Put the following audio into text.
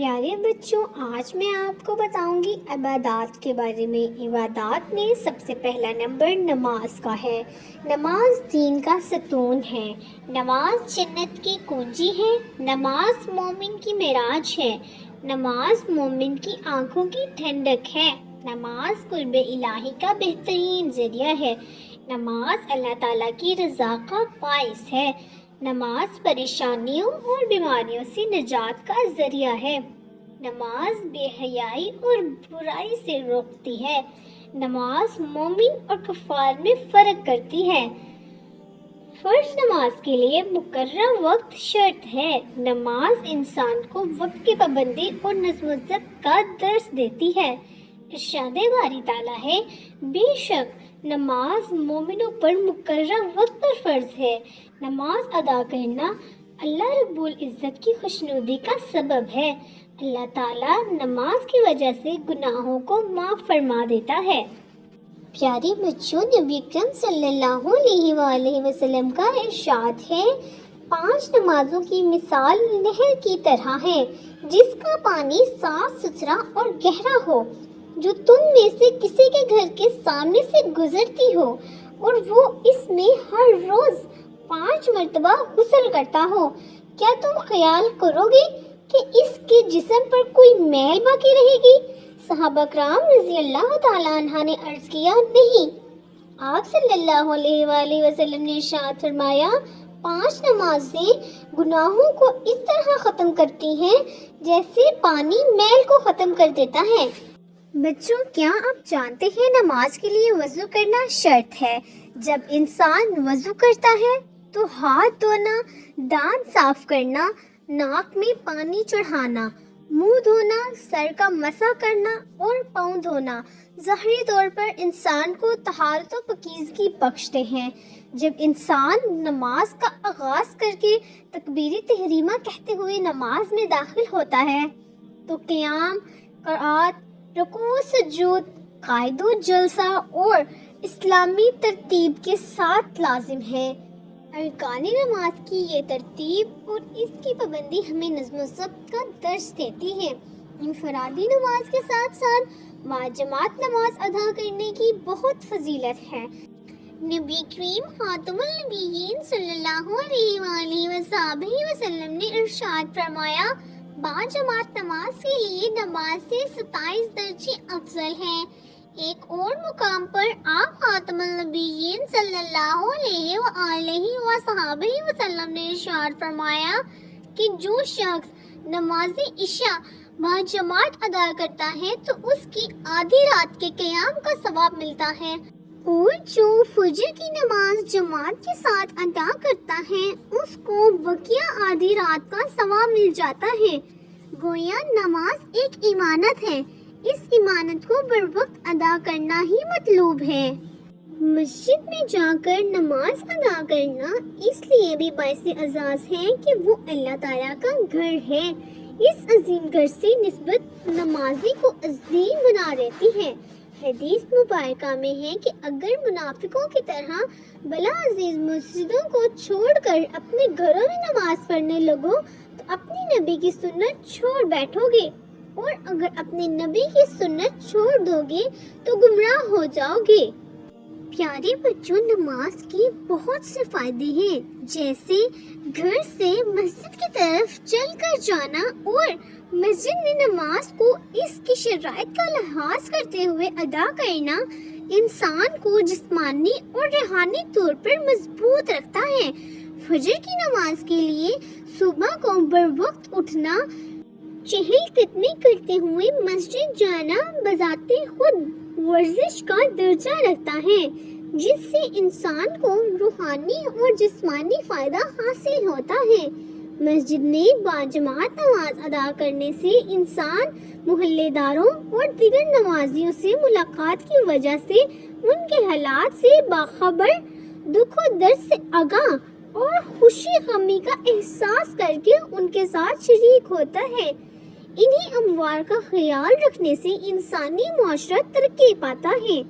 پیارے بچوں، آج میں آپ کو بتاؤں گی عبادات کے بارے میں۔ عبادات میں سب سے پہلا نمبر نماز کا ہے۔ نماز دین کا ستون ہے۔ نماز جنت کی کنجی ہے۔ نماز مومن کی معراج ہے۔ نماز مومن کی آنکھوں کی ٹھنڈک ہے۔ نماز قرب الہی کا بہترین ذریعہ ہے۔ نماز اللہ تعالیٰ کی رضا کا باعث ہے۔ نماز پریشانیوں اور بیماریوں سے نجات کا ذریعہ ہے۔ نماز بے حیائی اور برائی سے روکتی ہے۔ نماز مومن اور کفار میں فرق کرتی ہے۔ فرض نماز کے لیے مقررہ وقت شرط ہے۔ نماز انسان کو وقت کی پابندی اور نظم و ضبط کا درس دیتی ہے۔ ارشاد باری تعالیٰ ہے، بے شک نماز مومنوں پر مقررہ وقت پر فرض ہے۔ نماز ادا کرنا اللہ رب العزت کی خوشنودی کا سبب ہے۔ اللہ تعالیٰ نماز کی وجہ سے گناہوں کو معاف فرما دیتا ہے۔ پیارے بچوں، نبی اکرم صلی اللہ علیہ وآلہ وسلم کا ارشاد ہے، 5 نمازوں کی مثال نہر کی طرح ہے جس کا پانی صاف ستھرا اور گہرا ہو، جو تم میں سے کسی کے گھر کے سامنے سے گزرتی ہو اور وہ اس میں ہر روز 5 مرتبہ غسل کرتا ہو۔ کیا تم خیال کرو گے کہ اس کے جسم پر کوئی میل باقی رہے گی؟ صحابہ کرام رضی اللہ تعالیٰ عنہ نے عرض کیا، نہیں۔ آپ صلی اللہ علیہ وآلہ وسلم نے ارشاد فرمایا، 5 نمازیں گناہوں کو اس طرح ختم کرتی ہیں جیسے پانی میل کو ختم کر دیتا ہے۔ بچوں، کیا آپ جانتے ہیں نماز کے لیے وضو کرنا شرط ہے؟ جب انسان وضو کرتا ہے تو ہاتھ دھونا، دانت صاف کرنا، ناک میں پانی چڑھانا، منہ دھونا، سر کا مسح کرنا اور پاؤں دھونا ظاہری طور پر انسان کو طہارت و پاکیزگی بخشتے ہیں۔ جب انسان نماز کا آغاز کر کے تکبیر تحریمہ کہتے ہوئے نماز میں داخل ہوتا ہے تو قیام، قرات، رکوع، سجود، قعود و جلسہ اور اسلامی ترتیب کے ساتھ لازم ہے۔ ارکان نماز کی یہ ترتیب اور اس کی پابندی ہمیں نظم و ضبط کا درس دیتی ہے۔ انفرادی نماز کے ساتھ ساتھ باجماعت نماز ادا کرنے کی بہت فضیلت ہے۔ نبی کریم خاتم النبیین صلی اللہ علیہ وآلہ وصحبہ وسلم نے ارشاد فرمایا، باجماعت نماز کے لیے نماز سے 27 درجے افضل ہے۔ ایک اور مقام پر آپ خاتم النبیین صلی اللہ علیہ وآلہ وصحبہ وسلم نے ارشاد فرمایا کہ جو شخص نماز عشاء باجماعت ادا کرتا ہے تو اس کی آدھی رات کے قیام کا ثواب ملتا ہے، اور جو فجر کی نماز جماعت کے ساتھ ادا کرتا ہے اس کو بقیہ آدھی رات کا ثواب مل جاتا ہے۔ گویا نماز ایک امانت ہے، اس امانت کو بر وقت ادا کرنا ہی مطلوب ہے۔ مسجد میں جا کر نماز ادا کرنا اس لیے بھی باعث اعزاز ہے کہ وہ اللہ تعالیٰ کا گھر ہے۔ اس عظیم گھر سے نسبت نمازی کو عظیم بنا دیتی ہے۔ حدیث مبارکہ میں ہے کہ اگر منافقوں کی طرح بلا عزیز مسجدوں کو چھوڑ کر اپنے گھروں میں نماز پڑھنے لگو تو اپنی نبی کی سنت چھوڑ بیٹھو گے، اور اگر اپنے نبی کی سنت چھوڑ دو گے تو گمراہ ہو جاؤ گے۔ پیارے بچوں، نماز کے بہت سے فائدے ہیں، جیسے گھر سے مسجد کی طرف چل کر جانا اور مسجد میں نماز کو اس کی شرائط کا لحاظ کرتے ہوئے ادا کرنا انسان کو جسمانی اور روحانی طور پر مضبوط رکھتا ہے۔ فجر کی نماز کے لیے صبح کو بر وقت اٹھنا، چہل قدمی کرتے ہوئے مسجد جانا بذات خود ورزش کا درجہ رکھتا ہے، جس سے انسان کو روحانی اور جسمانی فائدہ حاصل ہوتا ہے۔ مسجد میں باجماعت نماز ادا کرنے سے انسان محلے داروں اور دیگر نمازیوں سے ملاقات کی وجہ سے ان کے حالات سے باخبر، دکھ و درد سے آگاہ اور خوشی غمی کا احساس کر کے ان کے ساتھ شریک ہوتا ہے۔ انہی اموار کا خیال رکھنے سے انسانی معاشرہ ترقی پاتا ہے۔